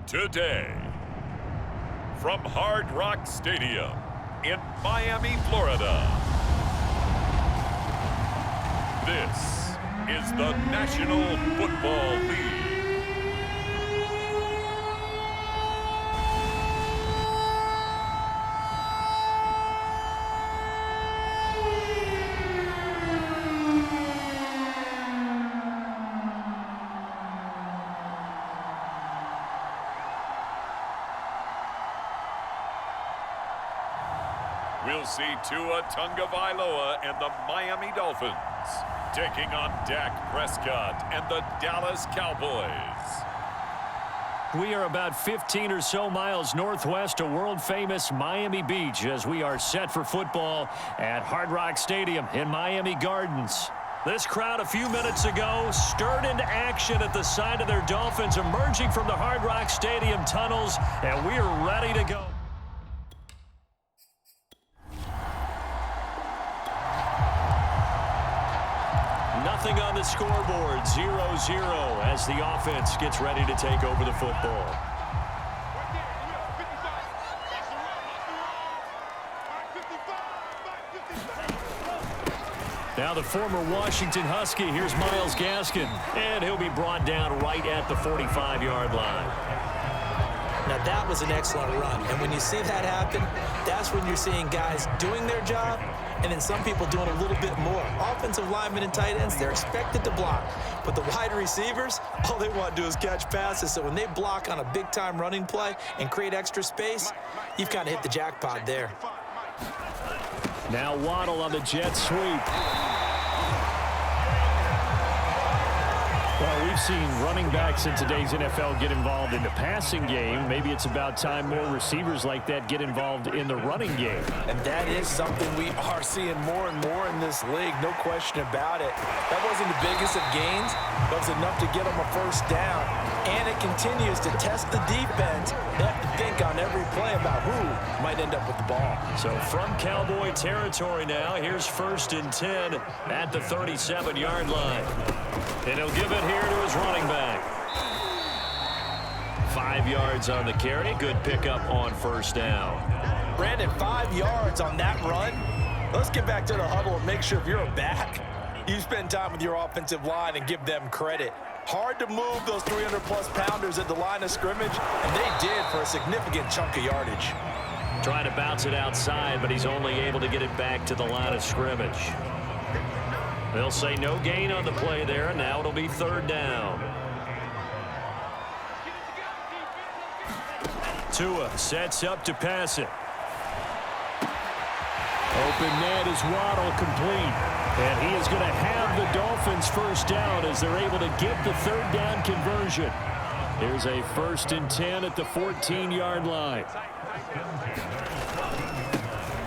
Today, from Hard Rock Stadium in Miami, Florida, this is the National Football League. We'll see Tua Tagovailoa and the Miami Dolphins taking on Dak Prescott and the Dallas Cowboys. We are about 15 or so miles northwest of world-famous Miami Beach as we are set for football at Hard Rock Stadium in Miami Gardens. This crowd a few minutes ago stirred into action at the side of their Dolphins emerging from the Hard Rock Stadium tunnels, and we are ready to go. Nothing on the scoreboard, 0-0 as the offense gets ready to take over the football. Now the former Washington Husky, here's Myles Gaskin, and he'll be brought down right at the 45-yard line. Now that was an excellent run, and when you see that happen, that's when you're seeing guys doing their job and then some people doing a little bit more. Offensive linemen and tight ends, they're expected to block. But the wide receivers, all they want to do is catch passes. So when they block on a big-time running play and create extra space, you've kind of hit the jackpot there. Now Waddle on the jet sweep. Well, we've seen running backs in today's NFL get involved in the passing game. Maybe it's about time more receivers like that get involved in the running game. And that is something we are seeing more and more in this league, no question about it. That wasn't the biggest of gains, but it was enough to get them a first down. And it continues to test the defense. They have to think on every play about who might end up with the ball. So from Cowboy territory now, here's 1st and 10 at the 37-yard line. And he'll give it here to his running back. 5 yards on the carry. Good pickup on first down. Brandon, 5 yards on that run. Let's get back to the huddle and make sure if you're a back, you spend time with your offensive line and give them credit. Hard to move those 300-plus pounders at the line of scrimmage, and they did for a significant chunk of yardage. Trying to bounce it outside, but he's only able to get it back to the line of scrimmage. They'll say no gain on the play there, and now it'll be 3rd down. Tua sets up to pass it. Open net is Waddle complete. And he is going to have the Dolphins first down as they're able to get the 3rd down conversion. Here's a 1st and 10 at the 14-yard line.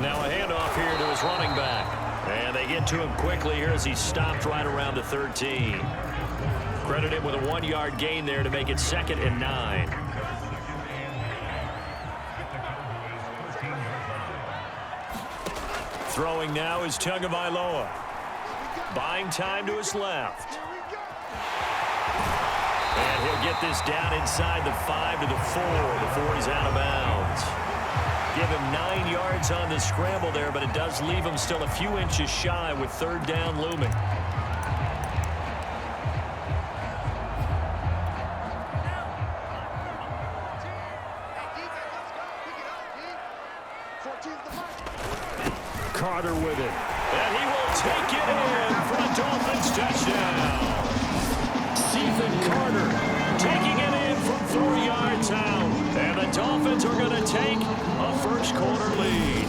Now a handoff here to his running back. And they get to him quickly here as he stopped right around the 13. Credit him with a 1-yard gain there to make it 2nd and 9. Throwing now is Tagovailoa. Buying time to his left. And he'll get this down inside the 5 to the 4 before he's out of bounds. Give him 9 yards on the scramble there, but it does leave him still a few inches shy with 3rd down looming. Carter with it. And he will take it in for a Dolphins touchdown. Stephen Carter taking it in from 4 yards out. And the Dolphins are going to take a first quarter lead.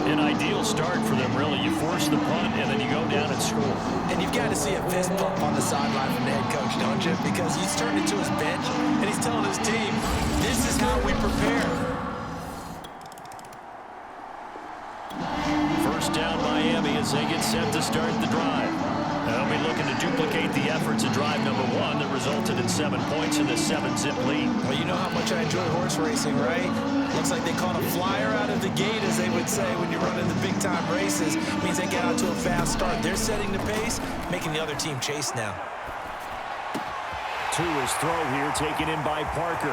An ideal start for them, really. You force the punt, and then you go down and score. And you've got to see a fist pump on the sideline from the head coach, don't you? Because he's turned it to his bench, and he's telling his team, this is how we prepare. First down, Miami, as they get set to start the drive. They'll be looking to duplicate the efforts of drive number 1 that resulted in 7 points in the 7-zip lead. Well, you know how much I enjoy horse racing, right? Looks like they caught a flyer out of the gate, as they would say when you run into big-time races. It means they get out to a fast start. They're setting the pace, making the other team chase now. To his throw here, taken in by Parker.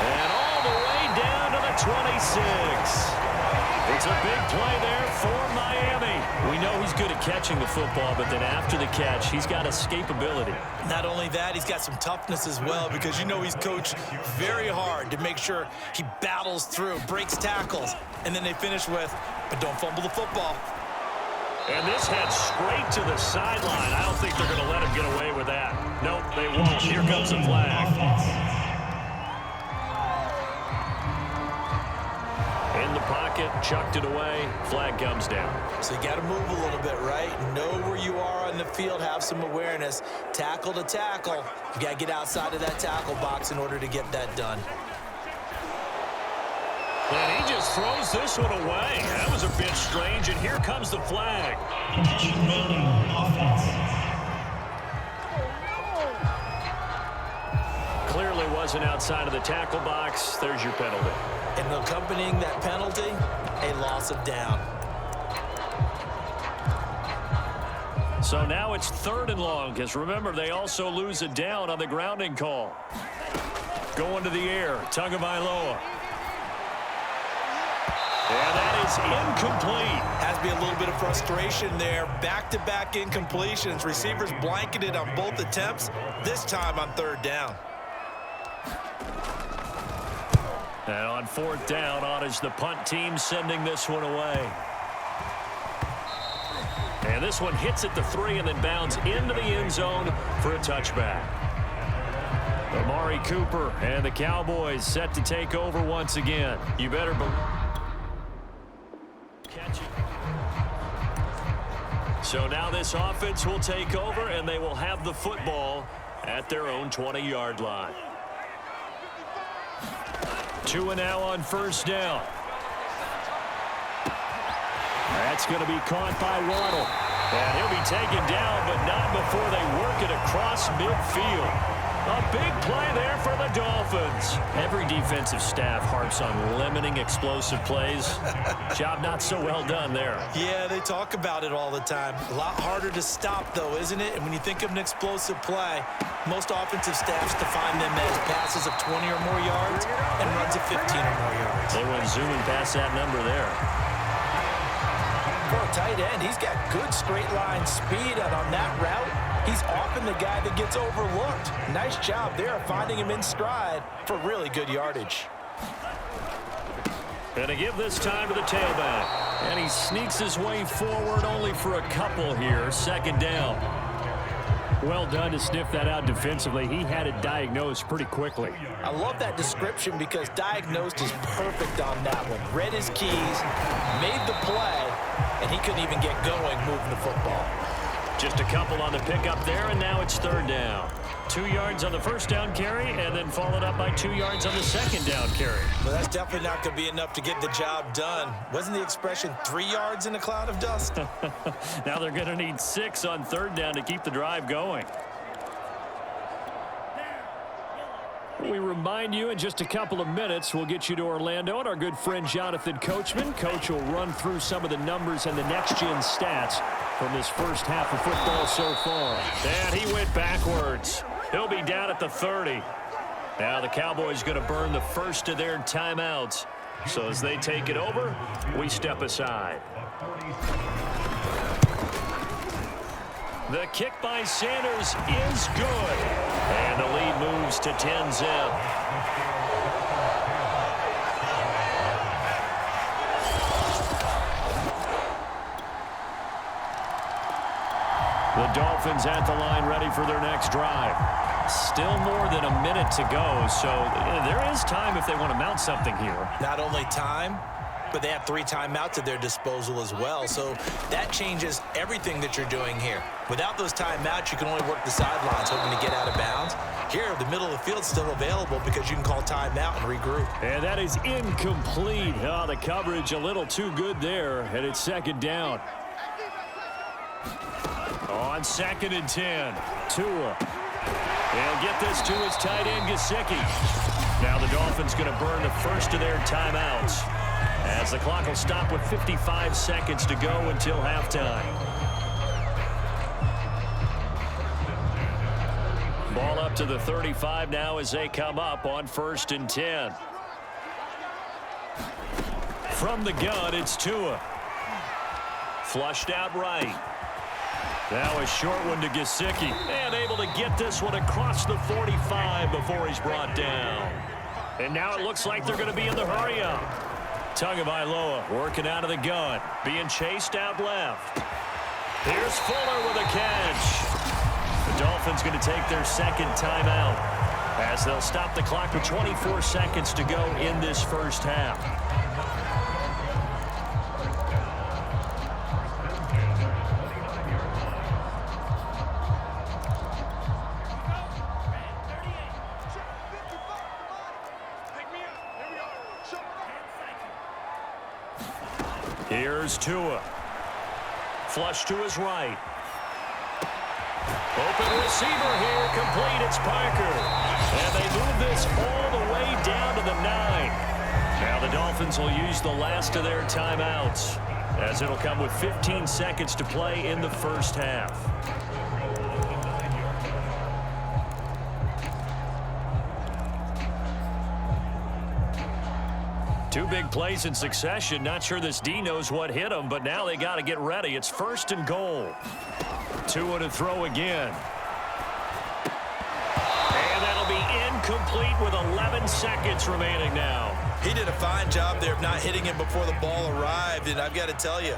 And all the way down to the 26. It's a big play there for Miami. We know he's good at catching the football, but then after the catch, he's got escapability. Not only that, he's got some toughness as well, because you know he's coached very hard to make sure he battles through, breaks tackles, and then they finish with, but don't fumble the football. And this heads straight to the sideline. I don't think they're going to let him get away with that. Nope, they won't. Here comes the flag. In the pocket, chucked it away, flag comes down. So you got to move a little bit, right? Know where you are on the field, have some awareness. Tackle to tackle. You got to get outside of that tackle box in order to get that done. And he just throws this one away. That was a bit strange, and here comes the flag. Clearly wasn't outside of the tackle box. There's your penalty. And accompanying that penalty, a loss of down. So now it's 3rd and long, because remember, they also lose a down on the grounding call. Going to the air, Tagovailoa. And that is incomplete. Has to be a little bit of frustration there. Back-to-back incompletions. Receivers blanketed on both attempts, this time on 3rd down. And on 4th down, on is the punt team sending this one away. And this one hits at the 3 and then bounds into the end zone for a touchback. Amari Cooper and the Cowboys set to take over once again. You better catch it. So now this offense will take over, and they will have the football at their own 20-yard line. 2 now on 1st down. That's going to be caught by Waddle. And he'll be taken down, but not before they work it across midfield. A big play there for the Dolphins. Every defensive staff harps on limiting explosive plays. Job not so well done there. Yeah, they talk about it all the time. A lot harder to stop, though, isn't it? And when you think of an explosive play, most offensive staffs define them as passes of 20 or more yards and runs of 15 or more yards. They went zooming past that number there. For a tight end, he's got good straight line speed, and on that route, he's often the guy that gets overlooked. Nice job there finding him in stride for really good yardage. And to give this time to the tailback. And he sneaks his way forward only for a couple here. 2nd down. Well done to sniff that out defensively. He had it diagnosed pretty quickly. I love that description because diagnosed is perfect on that one. Read his keys, made the play, and he couldn't even get going moving the football. Just a couple on the pickup there, and now it's 3rd down. 2 yards on the 1st down carry, and then followed up by 2 yards on the 2nd down carry. Well, that's definitely not going to be enough to get the job done. Wasn't the expression 3 yards in a cloud of dust? Now they're going to need 6 on 3rd down to keep the drive going. We remind you in just a couple of minutes, we'll get you to Orlando and our good friend Jonathan Coachman. Coach will run through some of the numbers and the next-gen stats from this first half of football so far. And he went backwards. He'll be down at the 30. Now the Cowboys going to burn the first of their timeouts. So as they take it over, we step aside. The kick by Sanders is good. And the lead moves to 10-zip. The Dolphins at the line ready for their next drive. Still more than a minute to go, so there is time if they want to mount something here. Not only time, but they have 3 timeouts at their disposal as well. So that changes everything that you're doing here. Without those timeouts, you can only work the sidelines, hoping to get out of bounds. Here, the middle of the field's still available because you can call timeout and regroup. And that is incomplete. Oh, the coverage a little too good there, and it's 2nd down. On 2nd and 10, Tua. He'll get this to his tight end, Gesicki. Now the Dolphins going to burn the first of their timeouts, as the clock will stop with 55 seconds to go until halftime. Ball up to the 35 now as they come up on 1st and 10. From the gun, it's Tua. Flushed out right. Now a short one to Gesicki. And able to get this one across the 45 before he's brought down. And now it looks like they're going to be in the hurry-up. Tagovailoa working out of the gun. Being chased out left. Here's Fuller with a catch. The Dolphins going to take their 2nd timeout, as they'll stop the clock with 24 seconds to go in this first half. Here's Tua. Flush to his right. Open receiver here, complete, it's Parker. And they move this all the way down to the 9. Now the Dolphins will use the last of their timeouts, as it'll come with 15 seconds to play in the first half. Two big plays in succession. Not sure this D knows what hit him, but now they got to get ready. It's 1st and goal. Tua to throw again. And that'll be incomplete with 11 seconds remaining now. He did a fine job there of not hitting him before the ball arrived, and I've got to tell you,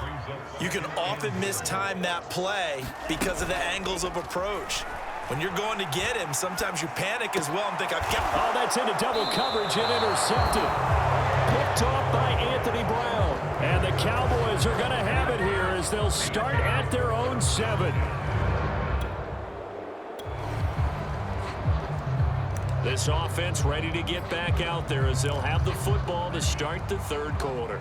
you can often mistime that play because of the angles of approach. When you're going to get him, sometimes you panic as well and think, I've got... Oh, that's into double coverage and intercepted. Picked off by Anthony Brown. And the Cowboys are going to have it here as they'll start at their own 7. This offense ready to get back out there as they'll have the football to start the 3rd quarter.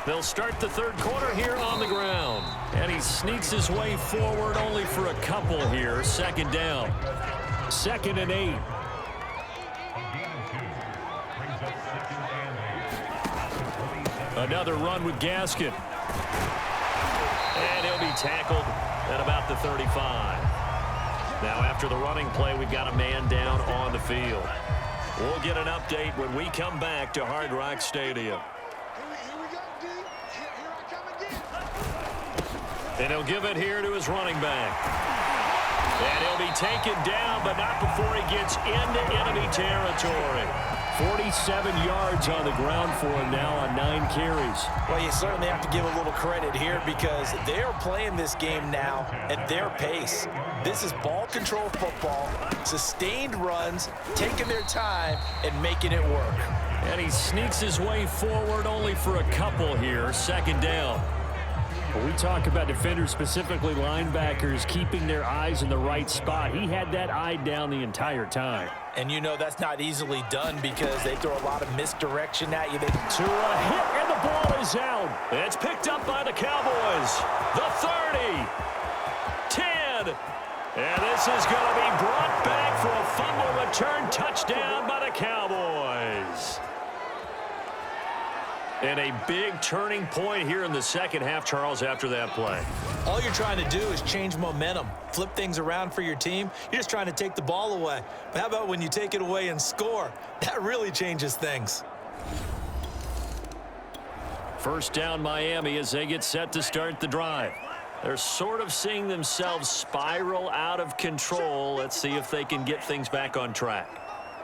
They'll start the 3rd quarter here on the ground. And he sneaks his way forward only for a couple here. 2nd down. 2nd and 8. Another run with Gaskin. And he'll be tackled at about the 35. Now after the running play, we've got a man down on the field. We'll get an update when we come back to Hard Rock Stadium. And he'll give it here to his running back. And he'll be taken down, but not before he gets into enemy territory. 47 yards on the ground for him now on 9 carries. Well, you certainly have to give a little credit here because they are playing this game now at their pace. This is ball control football, sustained runs, taking their time, and making it work. And he sneaks his way forward only for a couple here. 2nd down. When we talk about defenders, specifically linebackers, keeping their eyes in the right spot, he had that eye down the entire time. And you know that's not easily done because they throw a lot of misdirection at you. To a hit, and the ball is out. It's picked up by the Cowboys. The 30. 10. And this is going to be brought back for a fumble return touchdown by the Cowboys. And a big turning point here in the 2nd half, Charles, after that play. All you're trying to do is change momentum, flip things around for your team. You're just trying to take the ball away. But how about when you take it away and score? That really changes things. 1st down Miami as they get set to start the drive. They're sort of seeing themselves spiral out of control. Let's see if they can get things back on track.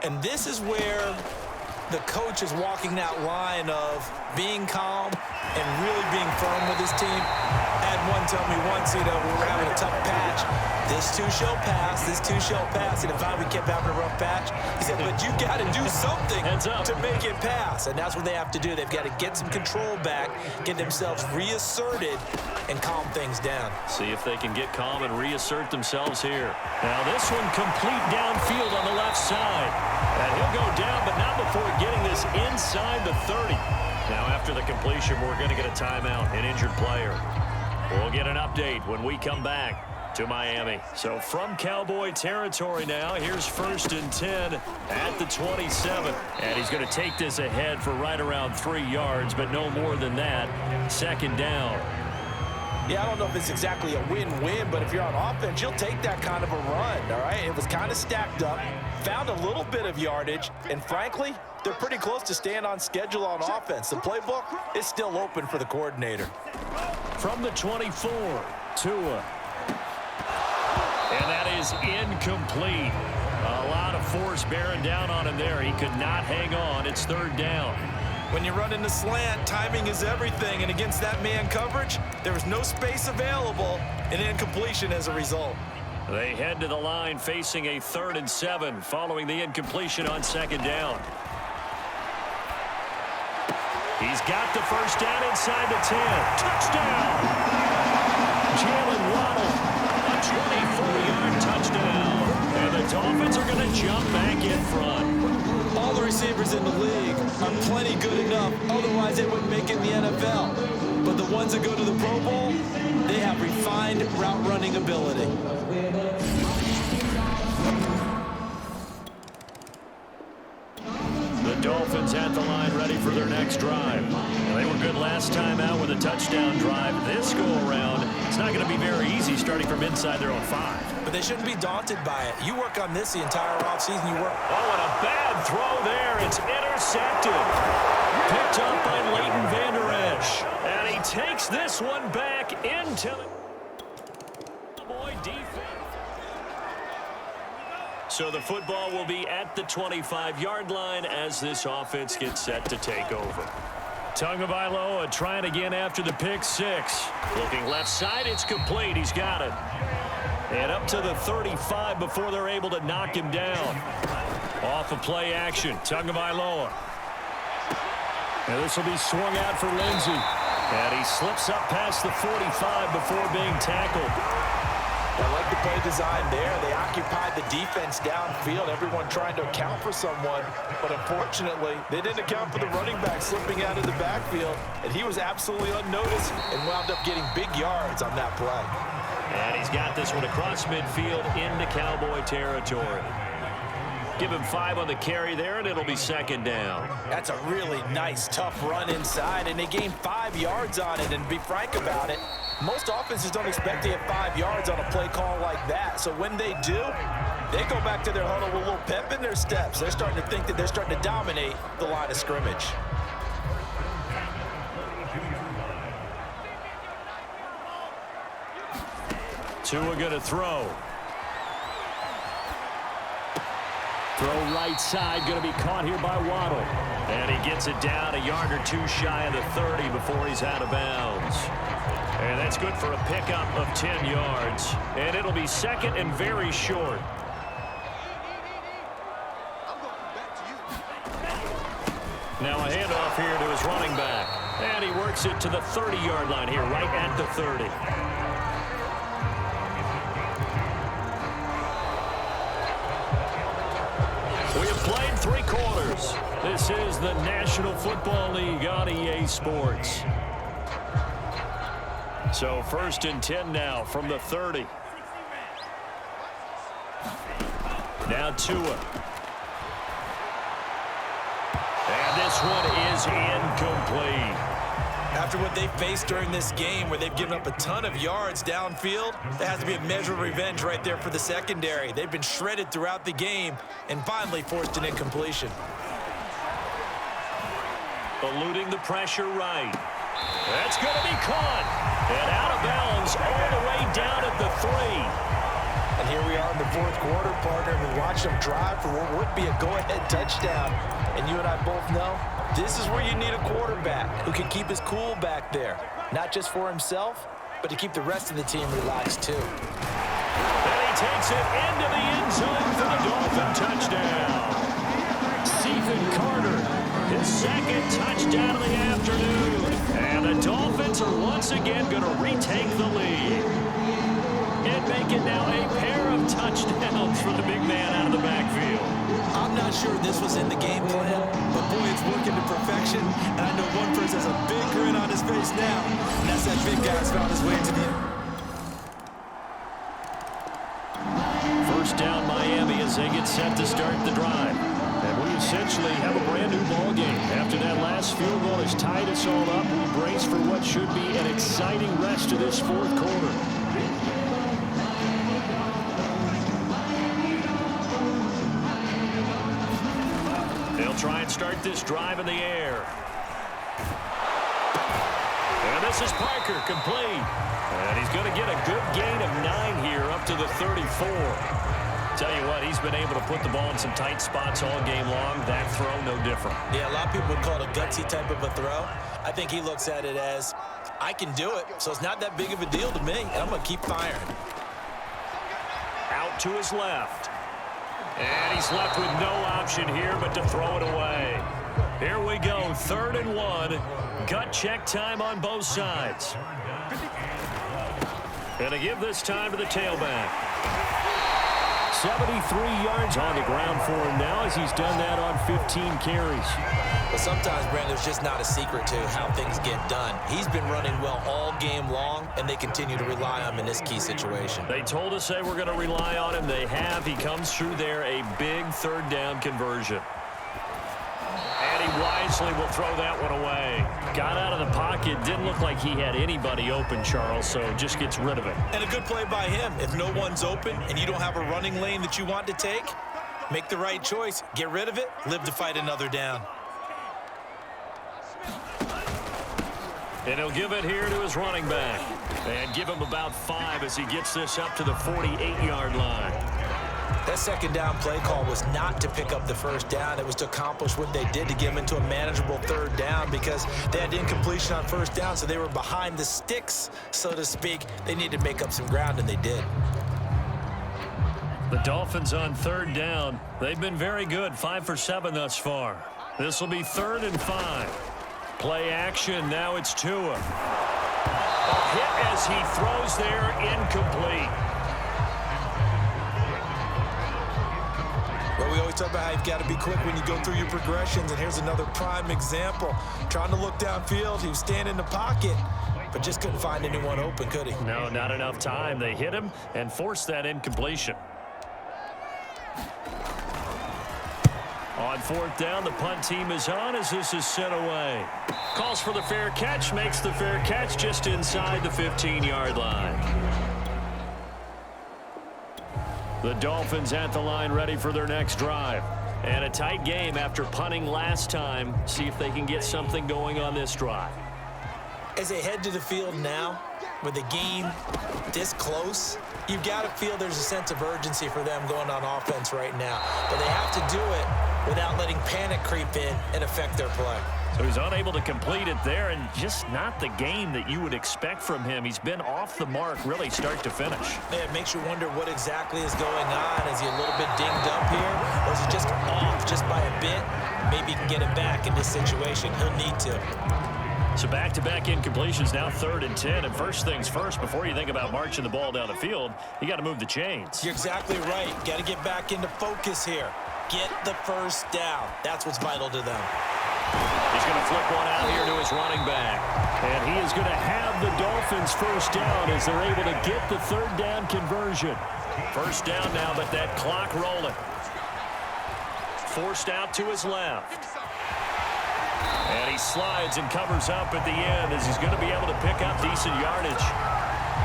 And this is where the coach is walking that line of being calm and really being firm with his team. I had one tell me once, we were having a tough patch. This too shall pass, this too shall pass. And if we kept having a rough patch, he said, but you got to do something to make it pass. And that's what they have to do. They've got to get some control back, get themselves reasserted, and calm things down. See if they can get calm and reassert themselves here. Now this one complete downfield on the left side. And he'll go down, but not before getting this inside the 30. Now after the completion, we're going to get a timeout, an injured player. We'll get an update when we come back to Miami. So from Cowboy territory now, here's 1st and 10 at the 27. And he's going to take this ahead for right around 3 yards, but no more than that. 2nd down. Yeah, I don't know if it's exactly a win-win, but if you're on offense, you'll take that kind of a run, all right? It was kind of stacked up, found a little bit of yardage, and frankly, they're pretty close to staying on schedule on offense. The playbook is still open for the coordinator. From the 24, Tua. And that is incomplete. A lot of force bearing down on him there. He could not hang on. It's 3rd down. When you run in the slant, timing is everything. And against that man coverage, there was no space available, and incompletion as a result. They head to the line facing a 3rd and 7 following the incompletion on 2nd down. He's got the 1st down inside the 10. Touchdown! Jalen Waddle, a 24-yard touchdown. And the Dolphins are going to jump back in front. All the receivers in the league are plenty good enough. Otherwise, they wouldn't make it in the NFL. But the ones that go to the Pro Bowl, they have refined route-running ability. Dolphins at the line ready for their next drive. They were good last time out with a touchdown drive. This go-around, it's not going to be very easy starting from inside their own 5. But they shouldn't be daunted by it. You work on this the entire offseason. You work. Oh, and a bad throw there. It's intercepted. Picked up by Leighton Vander Esch. And he takes this one back into the Cowboy defense. So the football will be at the 25-yard line as this offense gets set to take over. Tagovailoa trying again after the pick 6. Looking left side, it's complete. He's got it. And up to the 35 before they're able to knock him down. Off of play action, Tagovailoa. Now this will be swung out for Lindsey. And he slips up past the 45 before being tackled. I like the play design there. They occupied the defense downfield, everyone trying to account for someone. But unfortunately, they didn't account for the running back slipping out of the backfield. And he was absolutely unnoticed and wound up getting big yards on that play. And he's got this one across midfield into Cowboy territory. Give him 5 on the carry there, and it'll be 2nd down. That's a really nice, tough run inside, and they gained 5 yards on it. And to be frank about it, most offenses don't expect to get 5 yards on a play call like that. So when they do, they go back to their huddle with a little pep in their steps. They're starting to think that they're starting to dominate the line of scrimmage. Tua going to throw. Throw right side, going to be caught here by Waddle. And he gets it down a yard or 2 shy of the 30 before he's out of bounds. And that's good for a pickup of 10 yards. And it'll be 2nd and very short. Now a handoff here to his running back. And he works it to the 30-yard line here, right at the 30. We have played 3 quarters. This is the National Football League on EA Sports. So 1st and 10 now from the 30. Now Tua. And this one is incomplete. After what they faced during this game where they've given up a ton of yards downfield, there has to be a measure of revenge right there for the secondary. They've been shredded throughout the game and finally forced an incompletion. Eluding the pressure right. That's going to be caught. And out of bounds all the way down at the 3. And And here we are in the fourth quarter, partner, and we watched them drive for what would be a go-ahead touchdown. And you and I both know this is where you need a quarterback who can keep his cool back there, not just for himself, but to keep the rest of the team relaxed too. And he takes it into the end zone for the Dolphin touchdown. Stephen Carter, his second touchdown of the afternoon. And the Dolphins are once again going to retake the lead. And make it now a pair of touchdowns for the big man out of the backfield. I'm not sure this was in the game plan, but boy, it's working to perfection. And I know one person has a big grin on his face now, and that's that big guy's found his way to the end. First down Miami as they get set to start the drive. And we essentially have a brand new ball game. After that last field goal has tied us all up, we brace for what should be an exciting rest of this fourth quarter. They'll try and start this drive in the air. And this is Parker, complete. And he's going to get a good gain of 9 here up to the 34. Tell you what, he's been able to put the ball in some tight spots all game long. That throw, no different. Yeah, a lot of people would call it a gutsy type of a throw. I think he looks at it as, I can do it, so it's not that big of a deal to me, and I'm going to keep firing. Out to his left. And he's left with no option here but to throw it away. Here we go, 3rd and 1. Gut check time on both sides. And to give this time to the tailback. 73 yards on the ground for him now as he's done that on 15 carries. But sometimes, Brandon, there's just not a secret to how things get done. He's been running well all game long, and they continue to rely on him in this key situation. They told us they were going to rely on him. They have. He comes through there, a big 3rd down conversion. And he wisely will throw that one away. Got out of the pocket. Didn't look like he had anybody open, Charles, so just gets rid of it. And a good play by him. If no one's open and you don't have a running lane that you want to take, make the right choice. Get rid of it. Live to fight another down. And he'll give it here to his running back. And give him about 5 as he gets this up to the 48-yard line. That second down play call was not to pick up the first down. It was to accomplish what they did to get him into a manageable 3rd down because they had incompletion on first down, so they were behind the sticks, so to speak. They needed to make up some ground, and they did. The Dolphins on 3rd down. They've been very good, 5 for 7 thus far. This will be 3rd and 5. Play action, now it's Tua. A hit as he throws there, incomplete. Well, we always talk about how you've got to be quick when you go through your progressions, and here's another prime example. Trying to look downfield, he was standing in the pocket, but just couldn't find anyone open, could he? No, not enough time. They hit him and forced that incompletion. On 4th down, the punt team is on as this is sent away. Calls for the fair catch, makes the fair catch just inside the 15-yard line. The Dolphins at the line ready for their next drive. And a tight game after punting last time. See if they can get something going on this drive. As they head to the field now, with the game this close, you've got to feel there's a sense of urgency for them going on offense right now. But they have to do it without letting panic creep in and affect their play. So he's unable to complete it there, and just not the game that you would expect from him. He's been off the mark really start to finish. Yeah, it makes you wonder what exactly is going on. Is he a little bit dinged up here, or is he just off just by a bit? Maybe he can get it back in this situation. He'll need to. So back-to-back incompletions, now 3rd and 10. And first things first, before you think about marching the ball down the field, you got to move the chains. You're exactly right. Got to get back into focus here. Get the first down. That's what's vital to them. He's going to flip one out here to his running back. And he is going to have the Dolphins first down as they're able to get the 3rd down conversion. First down now, but that clock rolling. Forced out to his left. And he slides and covers up at the end as he's going to be able to pick up decent yardage.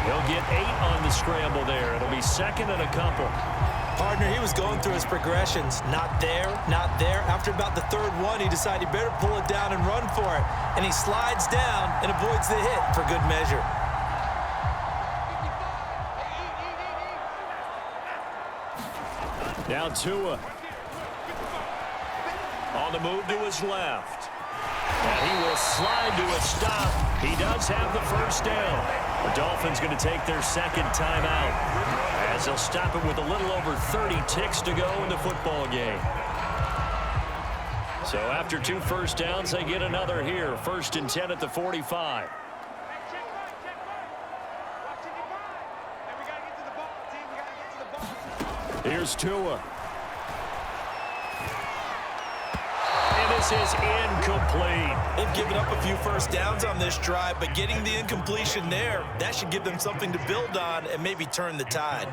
He'll get 8 on the scramble there. It'll be 2nd and a couple. Partner, he was going through his progressions. Not there, not there. After about the 3rd one, he decided he better pull it down and run for it. And he slides down and avoids the hit for good measure. Now Tua. On the move to his left. And he will slide to a stop. He does have the first down. The Dolphins going to take their second timeout as they'll stop it with a little over 30 ticks to go in the football game. So after 2 first downs, they get another here. 1st and 10 at the 45. Here's Tua. And this is incomplete. They've given up a few first downs on this drive, but getting the incompletion there, that should give them something to build on and maybe turn the tide.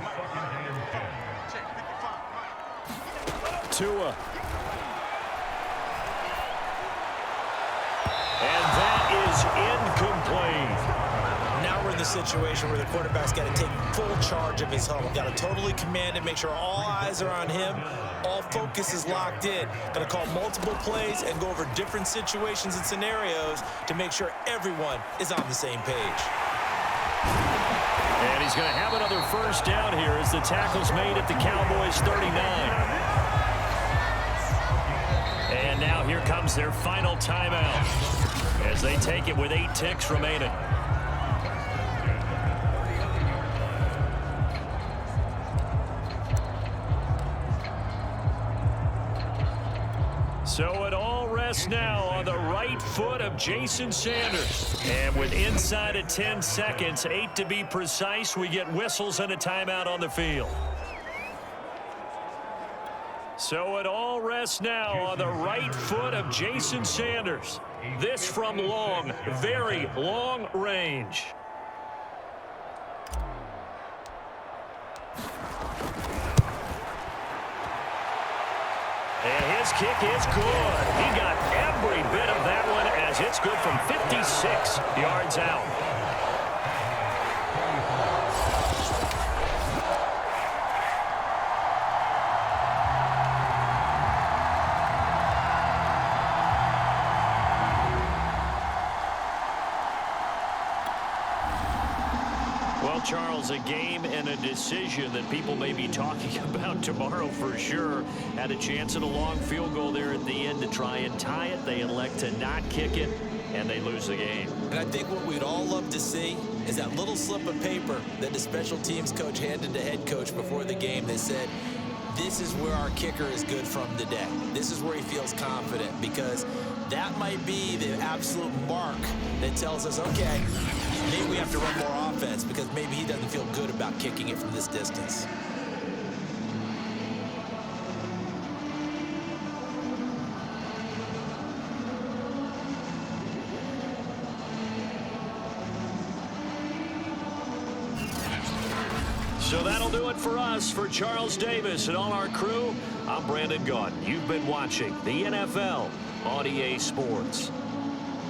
Tua. And that is incomplete. Now we're in the situation where the quarterback's got to take full charge of his huddle. Got to totally command it, make sure all eyes are on him. All focus is locked in. Got to call multiple plays and go over different situations and scenarios to make sure everyone is on the same page. And he's going to have another first down here as the tackle's made at the Cowboys 39. And now here comes their final timeout as they take it with 8 ticks remaining. So it all rests now on the right foot of Jason Sanders. And with inside of 10 seconds, 8 to be precise, we get whistles and a timeout on the field. So it all rests now on the right foot of Jason Sanders. This from long, very long range. And his kick is good. He got every bit of that one as it's good from 56 yards out. Well, Charles, a game and a decision that people may be talking about tomorrow for sure. Had a chance at a long field goal there at the end to try and tie it. They elect to not kick it, and they lose the game. And I think what we'd all love to see is that little slip of paper that the special teams coach handed to head coach before the game that said, this is where our kicker is good from today. This is where he feels confident, because that might be the absolute mark that tells us, okay, maybe we have to run more offense because maybe he doesn't feel good about kicking it from this distance. So that'll do it for us. For Charles Davis and all our crew, I'm Brandon Gaudin. You've been watching the NFL on EA Sports.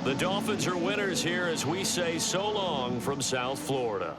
The Dolphins are winners here as we say so long from South Florida.